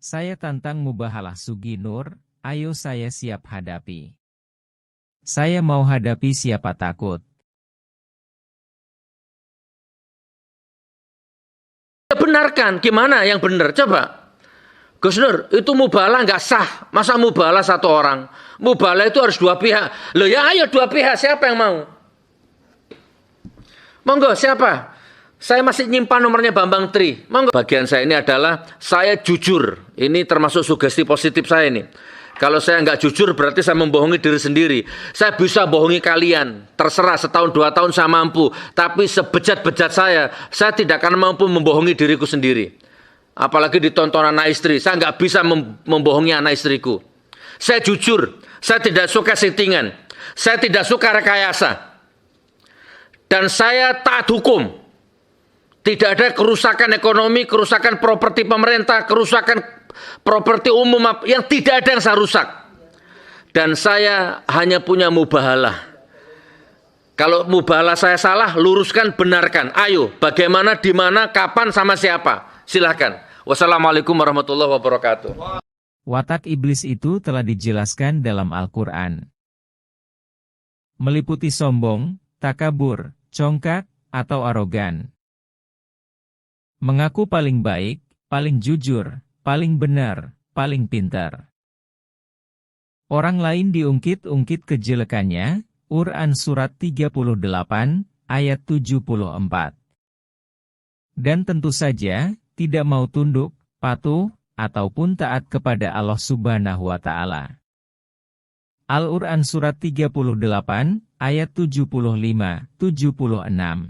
Saya tantang Mubahalah Suginur, ayo saya siap hadapi. Saya mau hadapi siapa takut. Benarkan, gimana yang benar? Coba. Gus Nur, itu mubalah nggak sah. Masa mubalah satu orang? Mubalah itu harus dua pihak. Loh ya ayo dua pihak, siapa yang mau? Monggo, siapa? Saya masih nyimpan nomornya Bambang Tri. Monggo. Bagian saya ini adalah saya jujur. Ini termasuk sugesti positif saya ini. Kalau saya nggak jujur berarti saya membohongi diri sendiri. Saya bisa bohongi kalian. Terserah setahun 2 tahun saya mampu. Tapi sebejat-bejat saya tidak akan mampu membohongi diriku sendiri. Apalagi ditonton anak istri. Saya nggak bisa membohongi anak istriku. Saya jujur. Saya tidak suka settingan. Saya tidak suka rekayasa. Dan saya taat hukum. Tidak ada kerusakan ekonomi, kerusakan properti pemerintah, kerusakan properti umum yang tidak ada yang saya rusak. Dan saya hanya punya mubahalah. Kalau mubahalah saya salah, luruskan, benarkan. Ayo, bagaimana, di mana, kapan, sama siapa? Silahkan. Wassalamualaikum warahmatullahi wabarakatuh. Watak iblis itu telah dijelaskan dalam Al-Quran. Meliputi sombong, takabur, congkak, atau arogan. Mengaku paling baik, paling jujur, paling benar, paling pintar. Orang lain diungkit-ungkit kejelekannya, Quran Surat 38, ayat 74. Dan tentu saja, tidak mau tunduk, patuh, ataupun taat kepada Allah Subhanahu wa Ta'ala. Al-Quran Surat 38, ayat 75-76.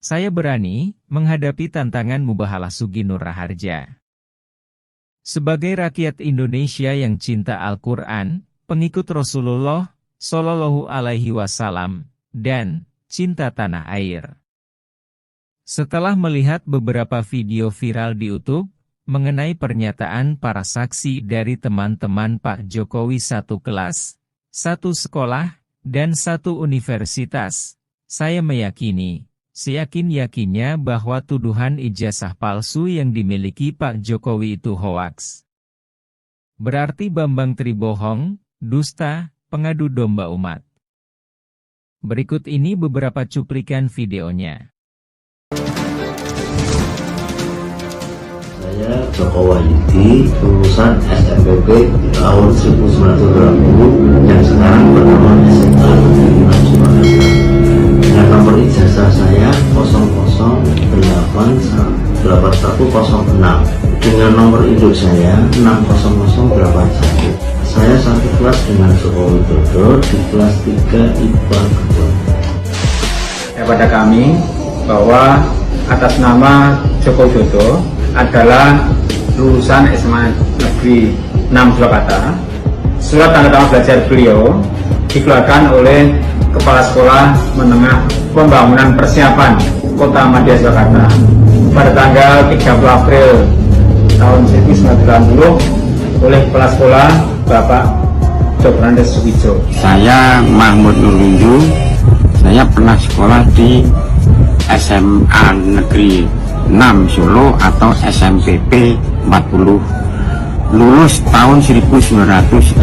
Saya berani menghadapi tantangan Mubahalah Suginur Raharja. Sebagai rakyat Indonesia yang cinta Al-Quran, pengikut Rasulullah Shallallahu Alaihi Wasallam, dan cinta tanah air. Setelah melihat beberapa video viral di YouTube mengenai pernyataan para saksi dari teman-teman Pak Jokowi satu kelas, satu sekolah, dan satu universitas, saya meyakini, seyakin-yakinnya bahwa tuduhan ijazah palsu yang dimiliki Pak Jokowi itu hoaks. Berarti Bambang Tri bohong, dusta, pengadu domba umat. Berikut ini beberapa cuplikan videonya. Saya Joko Wahyudi, lulusan SMPP tahun 1920 yang sekarang bernama SMA Negeri 6 Surakarta. Dengan nomor ijazah saya 0088106 dengan nomor induk saya 60081. Saya satu kelas dengan Joko Widodo di kelas 3 IPA 2. Kepada kami bahwa atas nama Joko Widodo adalah lulusan SMA Negeri 6 Surakarta. Surat tanda tangan belajar beliau dikeluarkan oleh Kepala Sekolah Menengah Pembangunan Persiapan Kota Madya Surakarta pada tanggal 30 April tahun 1990 oleh Kepala Sekolah Bapak Dr. Andes Suwijo. Saya Mahmud Nurunju. Saya pernah sekolah di SMA Negeri 6 Solo atau SMPP 40. Lulus tahun 1980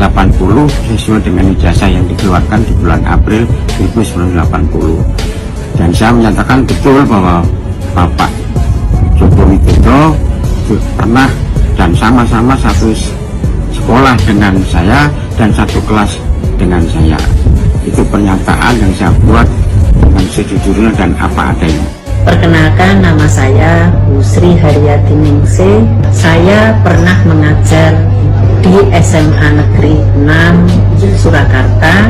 sesuai dengan ijazah yang dikeluarkan di bulan April 1980. Dan saya menyatakan betul bahwa Bapak Joko Widodo pernah dan sama-sama satu sekolah dengan saya dan satu kelas dengan saya. Itu pernyataan yang saya buat dengan sejujurnya dan apa adanya. Perkenalkan, nama saya Bu Sri Haryati Ningsih. Saya pernah mengajar di SMA Negeri 6 Surakarta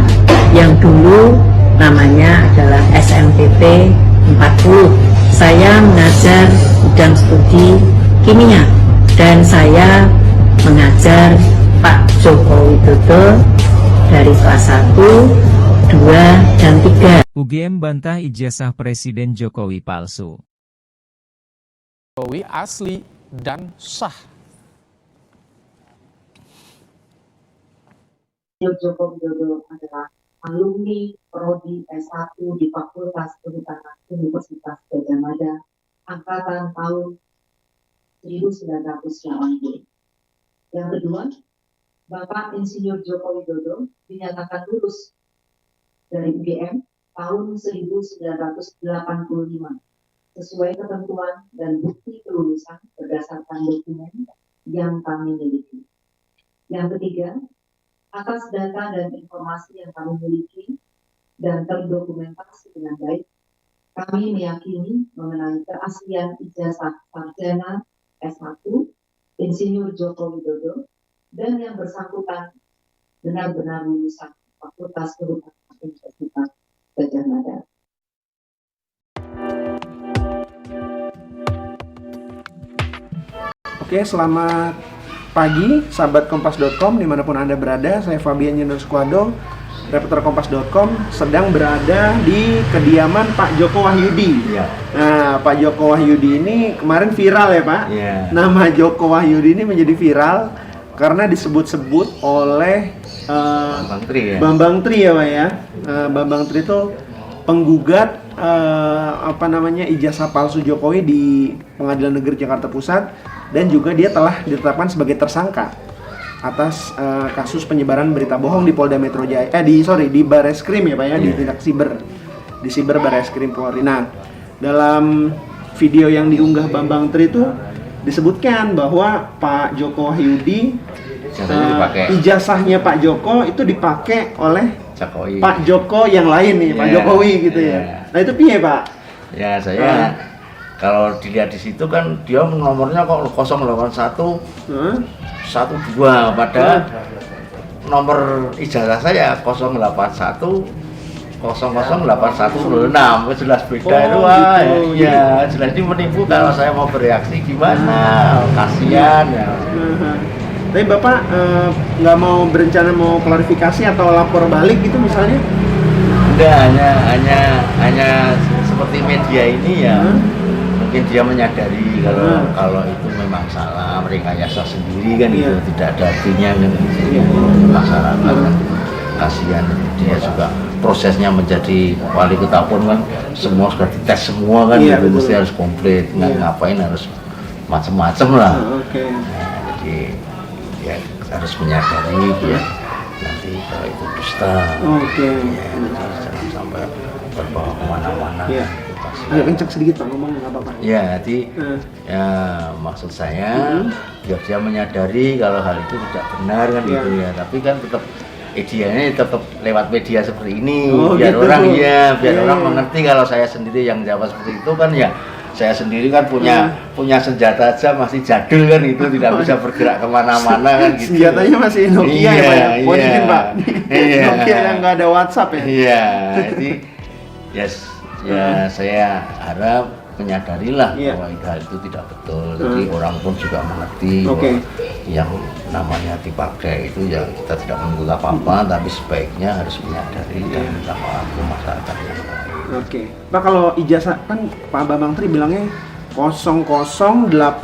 yang dulu namanya adalah SMPP 40. Saya mengajar bidang studi kimia dan saya mengajar Pak Joko Widodo dari kelas 1, 2, dan 3. UGM bantah ijazah Presiden Jokowi palsu. Jokowi asli dan sah. Joko Widodo adalah alumni Prodi S1 di Fakultas Kehutanan Universitas Gadjah Mada angkatan tahun 1980. Yang kedua, Bapak Insinyur Joko Widodo dinyatakan lulus dari UGM tahun 1985 sesuai ketentuan dan bukti kelulusan berdasarkan dokumen yang kami miliki. Yang ketiga, atas data dan informasi yang kami miliki dan terdokumentasi dengan baik, kami meyakini mengenai keaslian ijazah sarjana S1 Insinyur Joko Widodo dan yang bersangkutan benar-benar lulusan Fakultas Kehutanan Universitas Gadjah Mada. Oke, selamat pagi sahabat kompas.com dimanapun Anda berada. Saya Fabian Yunusquado, reporter kompas.com, sedang berada di kediaman Pak Joko Wahyudi. Iya. Nah, Pak Joko Wahyudi ini kemarin viral ya Pak. Iya. Nama Joko Wahyudi ini menjadi viral karena disebut-sebut oleh Bambang Tri ya. Bambang Tri ya Pak ya. Bambang Tri itu penggugat ijazah palsu Jokowi di Pengadilan Negeri Jakarta Pusat, dan juga dia telah ditetapkan sebagai tersangka atas kasus penyebaran berita bohong di Polda Metro Jaya, di Bareskrim ya Pak ya, di tindak siber Bareskrim Polri. Nah, dalam video yang diunggah Bambang Tri itu disebutkan bahwa Pak Joko Wahyudi ijazahnya Pak Joko itu dipakai oleh Jokowi. Pak Joko yang lain nih, Pak Jokowi gitu ya. Nah itu piye Pak? Ya saya kalau dilihat di situ kan dia nomornya kok 081 12, padahal nomor ijazah saya 081 008106, jelas beda itu. Ya jelas ini menipu. Kalau saya mau bereaksi gimana, kasihan ya. Tapi Bapak nggak mau berencana mau klarifikasi atau lapor balik gitu misalnya? Enggak, hanya seperti media ini ya. Mungkin dia menyadari kalau itu memang salah, merekayasa sendiri kan gitu, tidak ada artinya kan gitu. Masyarakat kasihan, dia juga prosesnya menjadi wali kota pun kan semua sudah dites semua kan, gitu, mesti harus komplit, ngapain harus macam-macam lah. Nah, jadi ya harus menyadari ya nanti kalau itu dusta. Ya, jangan sampai terbawa kemana-mana. Agak kencang sedikit Pak ngomong, nggak apa-apa. Ya, jadi ya maksud saya biar dia menyadari kalau hal itu tidak benar kan gitu ya. Tapi kan tetap idealnya tetap lewat media seperti ini, biar gitu. Biar orang mengerti kalau saya sendiri yang jawab seperti itu kan ya. Saya sendiri kan punya senjata aja masih jadul kan itu, tidak bisa bergerak kemana-mana kan gitu. Senjatanya masih Nokia ya Pak ya? Ponin Pak. Nokia yang nggak ada WhatsApp ya? Iya, jadi saya harap menyadarilah bahwa hal itu tidak betul. Jadi orang pun juga mengerti bahwa yang namanya dipakai itu ya kita tidak menuntut apa-apa, tapi sebaiknya harus menyadari dan minta maaf ke masyarakat yang lain. Pak, kalau ijazah kan Pak Bambang Tri bilangnya 008112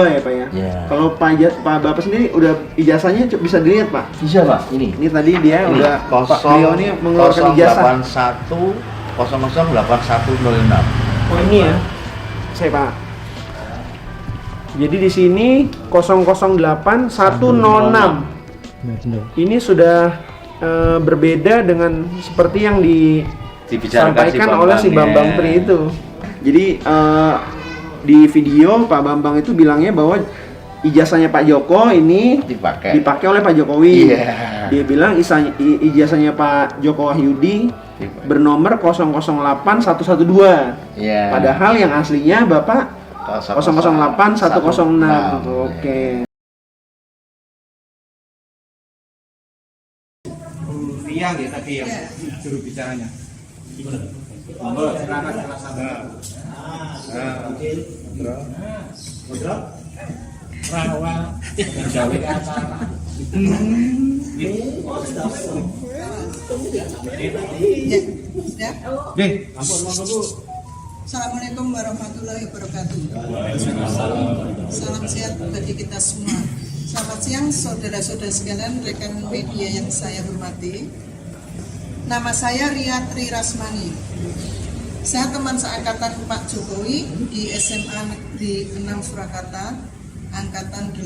ya Pak ya? Kalau Pak Bapak sendiri udah ijazahnya bisa dilihat Pak? Bisa Pak, ini tadi dia udah Pak beliau ini mengeluarkan ijazah 081 008106. Oh ini ya, saya Pak. Jadi di sini 008106. Ini sudah berbeda dengan seperti yang disampaikan oleh si Bambang Tri itu. Jadi di video Pak Bambang itu bilangnya bahwa ijazahnya Pak Joko ini dipakai oleh Pak Jokowi. Dia bilang ijazahnya Pak Joko Wahyudi bernomor 008112. Padahal yang aslinya Bapak 008106. Oke. Iya gitu, tapi yang juru bicaranya. Monggo silakan kelas 1. Rawa gawe acara. Assalamualaikum warahmatullahi wabarakatuh. Salam sehat bagi kita semua. Selamat siang saudara-saudara sekalian, rekan media yang saya hormati. Nama saya Ria Tri Rasmani. Saya teman seangkatan Pak Jokowi di SMA Negeri 6 Surakarta, angkatan 8.